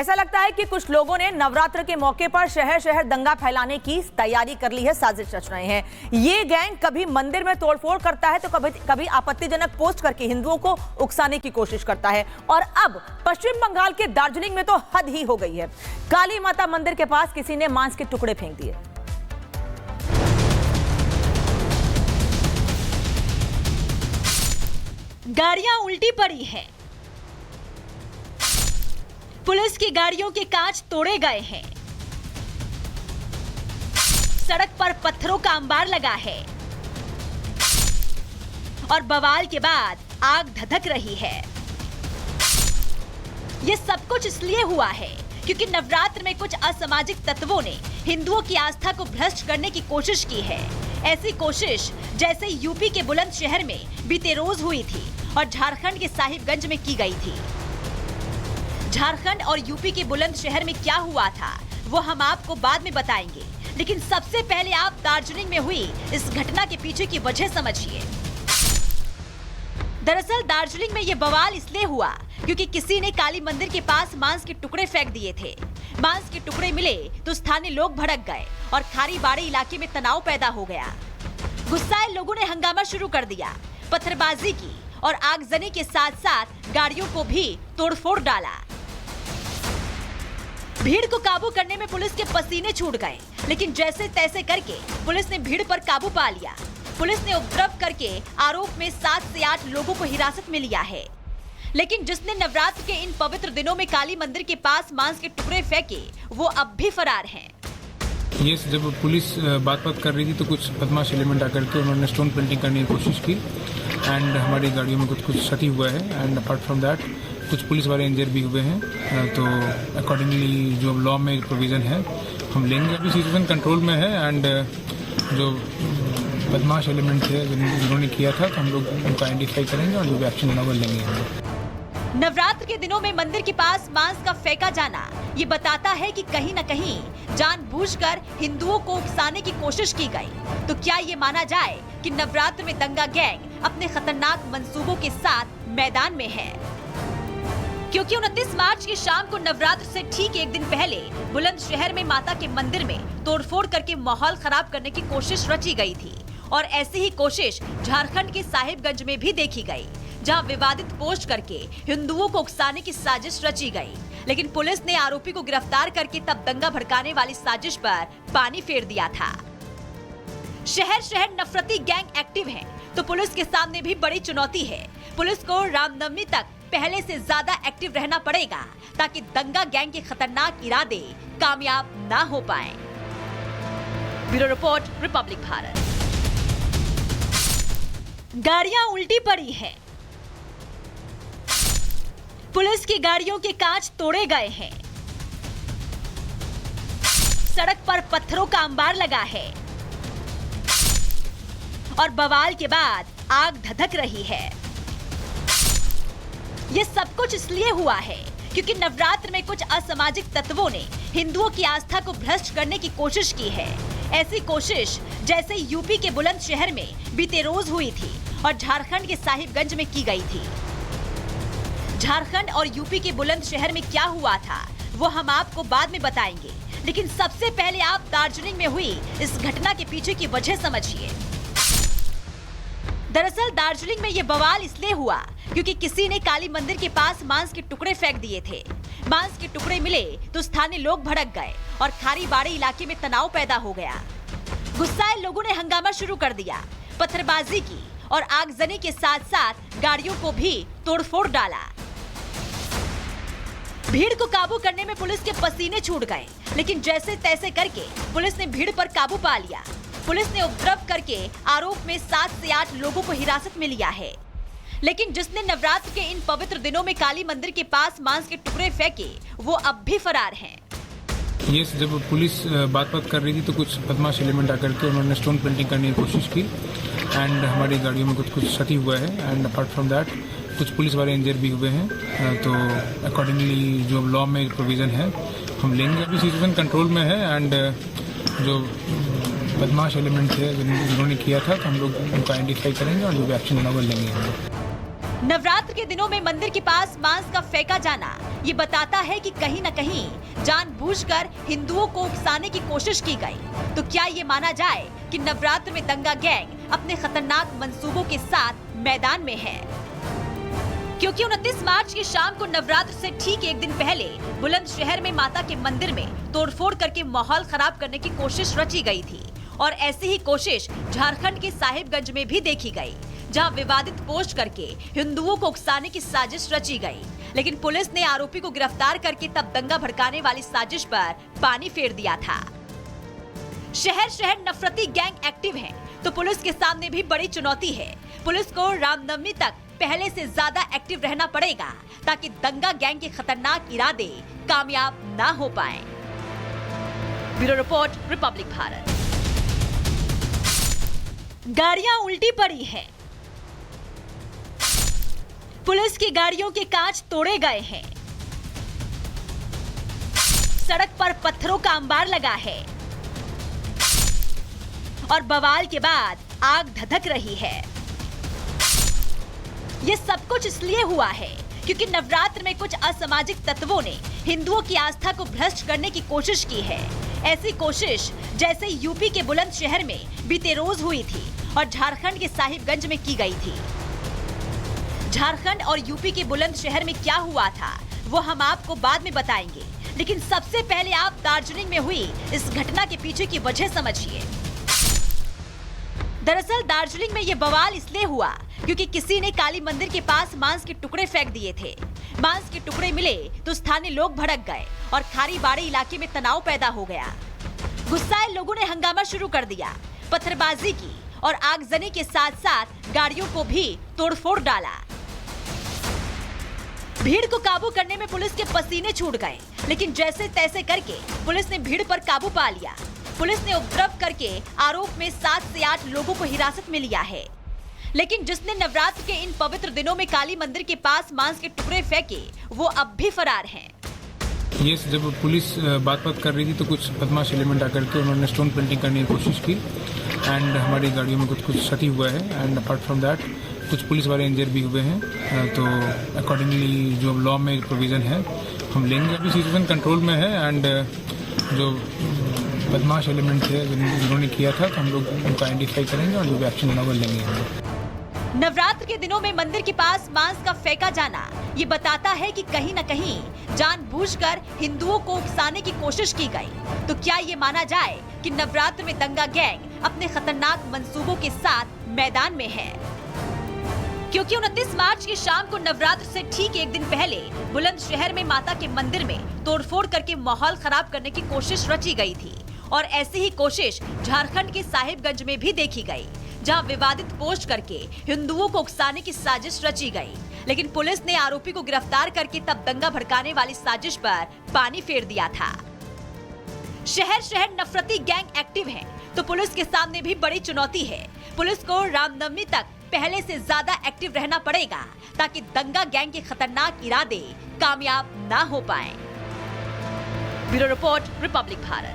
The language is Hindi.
ऐसा लगता है कि कुछ लोगों ने नवरात्र के मौके पर शहर शहर दंगा फैलाने की तैयारी कर ली है, साजिश रच रहे हैं। ये गैंग कभी मंदिर में तोड़फोड़ करता है तो कभी आपत्तिजनक पोस्ट करके हिंदुओं को उकसाने की कोशिश करता है। और अब पश्चिम बंगाल के दार्जिलिंग में तो हद ही हो गई है। काली माता मंदिर के पास किसी ने मांस के टुकड़े फेंक दिए। गाड़ियां उल्टी पड़ी हैं। पुलिस की गाड़ियों के कांच तोड़े गए हैं। सड़क पर पत्थरों का अंबार लगा है और बवाल के बाद आग धधक रही है। ये सब कुछ इसलिए हुआ है क्योंकि नवरात्र में कुछ असामाजिक तत्वों ने हिंदुओं की आस्था को भ्रष्ट करने की कोशिश की है। ऐसी कोशिश जैसे यूपी के बुलंदशहर में बीते रोज हुई थी और झारखंड के साहिबगंज में की गई थी। झारखंड और यूपी के बुलंदशहर में क्या हुआ था वो हम आपको बाद में बताएंगे, लेकिन सबसे पहले आप दार्जिलिंग में हुई इस घटना के पीछे की वजह समझिए। दरअसल दार्जिलिंग में ये बवाल इसलिए हुआ क्योंकि किसी ने काली मंदिर के पास मांस के टुकड़े फेंक दिए थे। मांस के टुकड़े मिले तो स्थानीय लोग भड़क गए और खारीबाड़ी इलाके में तनाव पैदा हो गया। गुस्साए लोगों ने हंगामा शुरू कर दिया, पत्थरबाजी की और आगजनी के साथ साथ गाड़ियों को भी तोड़फोड़ डाला। भीड़ को काबू करने में पुलिस के पसीने छूट गए, लेकिन जैसे तैसे करके पुलिस ने भीड़ पर काबू पा लिया। पुलिस ने उपद्रव करके आरोप में 7 से 8 लोगों को हिरासत में लिया है। लेकिन जिसने नवरात्र के इन पवित्र दिनों में काली मंदिर के पास मांस के टुकड़े फेंके वो अब भी फरार हैं। ये जब पुलिस बात कर रही थी तो कुछ बदमाश एलिमेंट आकर के उन्होंने स्टोन पेंटिंग करने की कोशिश की एंड हमारी गाड़ियों में कुछ क्षति हुआ है एंड अपार्ट फ्रॉम दैट कुछ पुलिस वाले इंजर भी हुए हैं। तो अकॉर्डिंगली जो लॉ में प्रोविज़न है हम लेंगे। अभी सिचुएशन कंट्रोल में है एंड जो बदमाश एलिमेंट थे जिन्होंने किया था तो हम लोग उनको आइडेंटिफाई करेंगे और जो भी एक्शन होगा वो लेंगे। नवरात्र के दिनों में मंदिर के पास मांस का फेंका जाना ये बताता है कि कहीं न कहीं जानबूझकर हिंदुओं को उकसाने की कोशिश की गई। तो क्या ये माना जाए कि नवरात्र में दंगा गैंग अपने खतरनाक मंसूबों के साथ मैदान में है? क्योंकि 29 मार्च की शाम को नवरात्र से ठीक एक दिन पहले बुलंदशहर में माता के मंदिर में तोड़फोड़ करके माहौल खराब करने की कोशिश रची गई थी और ऐसी ही कोशिश झारखंड के साहिबगंज में भी देखी गई, जहां विवादित पोस्ट करके हिंदुओं को उकसाने की साजिश रची गई। लेकिन पुलिस ने आरोपी को गिरफ्तार करके तब दंगा भड़काने वाली साजिश पर पानी फेर दिया था। शहर शहर नफरती गैंग एक्टिव है तो पुलिस के सामने भी बड़ी चुनौती है। पुलिस को रामनवमी तक पहले से ज्यादा एक्टिव रहना पड़ेगा ताकि दंगा गैंग के खतरनाक इरादे कामयाब ना हो पाएं। Bureau report, Republic Bharat. गाड़ियां उल्टी पड़ी हैं। पुलिस की गाड़ियों के कांच तोड़े गए हैं। सड़क पर पत्थरों का अंबार लगा है और बवाल के बाद आग धधक रही है। ये सब कुछ इसलिए हुआ है क्योंकि नवरात्र में कुछ असामाजिक तत्वों ने हिंदुओं की आस्था को भ्रष्ट करने की कोशिश की है। ऐसी कोशिश जैसे यूपी के बुलंदशहर में बीते रोज हुई थी और झारखंड के साहिबगंज में की गई थी। झारखंड और यूपी के बुलंदशहर में क्या हुआ था वो हम आपको बाद में बताएंगे, लेकिन सबसे पहले आप दार्जिलिंग में हुई इस घटना के पीछे की वजह समझिए। दरअसल दार्जिलिंग में ये बवाल इसलिए हुआ क्योंकि किसी ने काली मंदिर के पास मांस के टुकड़े फेंक दिए थे। मांस के टुकड़े मिले तो स्थानीय लोग भड़क गए और खारीबाड़ी इलाके में तनाव पैदा हो गया। गुस्साए लोगों ने हंगामा शुरू कर दिया, पत्थरबाजी की और आगजनी के साथ साथ गाड़ियों को भी तोड़फोड़ डाला। भीड़ को काबू करने में पुलिस के पसीने छूट गए, लेकिन जैसे तैसे करके पुलिस ने भीड़ पर काबू पा लिया। पुलिस ने उपद्रव करके आरोप में 7 से 8 लोगों को हिरासत में लिया है। लेकिन जिसने नवरात्र के इन पवित्र दिनों में काली मंदिर के पास मांस के टुकड़े फेंके वो अब भी फरार हैं। ये जब पुलिस बात कर रही थी तो कुछ बदमाश एलिमेंट आकर के उन्होंने स्टोन पेंटिंग करने की कोशिश की एंड हमारी गाड़ियों में कुछ क्षति हुआ है एंड अपार्ट फ्रॉम दैट कुछ पुलिस वाले इंजर भी हुए हैं। तो अकॉर्डिंगली जो लॉ में प्रोविज़न है हम लेंगे। अभी सिचुएशन कंट्रोल में है एंड जो बदमाश एलिमेंट थे जिन्होंने किया था तो हम लोग उनको आइडेंटिफाई करेंगे और जो भी एक्शन होगा वो लेंगे। नवरात्र के दिनों में मंदिर के पास मांस का फेंका जाना ये बताता है कि कहीं न कहीं जानबूझकर हिंदुओं को उकसाने की कोशिश की गई। तो क्या ये माना जाए कि नवरात्र में दंगा गैंग अपने खतरनाक मंसूबों के साथ मैदान में है? क्योंकि 29 मार्च की शाम को नवरात्र से ठीक एक दिन पहले बुलंदशहर में माता के मंदिर में तोड़फोड़ करके माहौल खराब करने की कोशिश रची गई थी और ऐसी ही कोशिश झारखंड के साहिबगंज में भी देखी गई, जहां विवादित पोस्ट करके हिंदुओं को उकसाने की साजिश रची गई। लेकिन पुलिस ने आरोपी को गिरफ्तार करके तब दंगा भड़काने वाली साजिश पर पानी फेर दिया था। शहर शहर नफरती गैंग एक्टिव है, तो पुलिस के सामने भी बड़ी चुनौती है। पुलिस को रामनवमी तक पहले से ज्यादा एक्टिव रहना पड़ेगा ताकि दंगा गैंग के खतरनाक इरादे कामयाब ना हो पाए। Bureau report, Republic Bharat. गाड़ियां उल्टी पड़ी हैं। पुलिस की गाड़ियों के कांच तोड़े गए हैं। सड़क पर पत्थरों का अंबार लगा है और बवाल के बाद आग धधक रही है। ये सब कुछ इसलिए हुआ है क्योंकि नवरात्र में कुछ असामाजिक तत्वों ने हिंदुओं की आस्था को भ्रष्ट करने की कोशिश की है। ऐसी कोशिश जैसे यूपी के बुलंदशहर में बीते रोज हुई थी और झारखंड के साहिबगंज में की गई थी। झारखंड और यूपी के बुलंदशहर में क्या हुआ था वो हम आपको बाद में बताएंगे, लेकिन सबसे पहले आप दार्जिलिंग में हुई इस घटना के पीछे की वजह समझिए। दरअसल दार्जिलिंग में ये बवाल इसलिए हुआ क्योंकि किसी ने काली मंदिर के पास मांस के टुकड़े फेंक दिए थे। मांस के टुकड़े मिले तो स्थानीय लोग भड़क गए और खारीबाड़ी इलाके में तनाव पैदा हो गया। गुस्साए लोगों ने हंगामा शुरू कर दिया, पत्थरबाजी की और आगजनी के साथ साथ गाड़ियों को भी तोड़फोड़ डाला। भीड़ को काबू करने में पुलिस के पसीने छूट गए, लेकिन जैसे तैसे करके पुलिस ने भीड़ पर काबू पा लिया। पुलिस ने उपद्रव करके आरोप में 7 से 8 लोगों को हिरासत में लिया है। लेकिन जिसने नवरात्र के इन पवित्र दिनों में काली मंदिर के पास मांस के टुकड़े फेंके वो अब भी फरार हैं। ये जब पुलिस बात कर रही थी तो कुछ बदमाश एलिमेंट आकर के उन्होंने स्टोन पेंटिंग करने की कोशिश की एंड हमारी गाड़ियों में कुछ क्षति हुआ है एंड अपार्ट फ्रॉम दैट कुछ पुलिस वाले इंजर भी हुए हैं। तो अकॉर्डिंगली जो लॉ में प्रोविज़न है हम लेंगे। अभी सिचुएशन कंट्रोल में है एंड जो बदमाश एलिमेंट थे जिन्होंने किया था तो हम लोग उनको आइडेंटिफाई करेंगे और जो भी एक्शन होगा वो लेंगे। नवरात्र के दिनों में मंदिर के पास मांस का फेंका जाना ये बताता है कि कहीं न कहीं जानबूझकर हिंदुओं को उकसाने की कोशिश की गई। तो क्या ये माना जाए कि नवरात्र में दंगा गैंग अपने खतरनाक मंसूबों के साथ मैदान में है? क्योंकि 29 मार्च की शाम को नवरात्र से ठीक एक दिन पहले बुलंदशहर में माता के मंदिर में तोड़फोड़ करके माहौल खराब करने की कोशिश रची गई थी और ऐसी ही कोशिश झारखंड के साहिबगंज में भी देखी गई, जहां विवादित पोस्ट करके हिंदुओं को उकसाने की साजिश रची गई। लेकिन पुलिस ने आरोपी को गिरफ्तार करके तब दंगा भड़काने वाली साजिश पर पानी फेर दिया था। शहर शहर नफरती गैंग एक्टिव है, तो पुलिस के सामने भी बड़ी चुनौती है। पुलिस को रामनवमी तक पहले से ज्यादा एक्टिव रहना पड़ेगा ताकि दंगा गैंग के खतरनाक इरादे कामयाब ना हो पाए। Bureau report, Republic Bharat.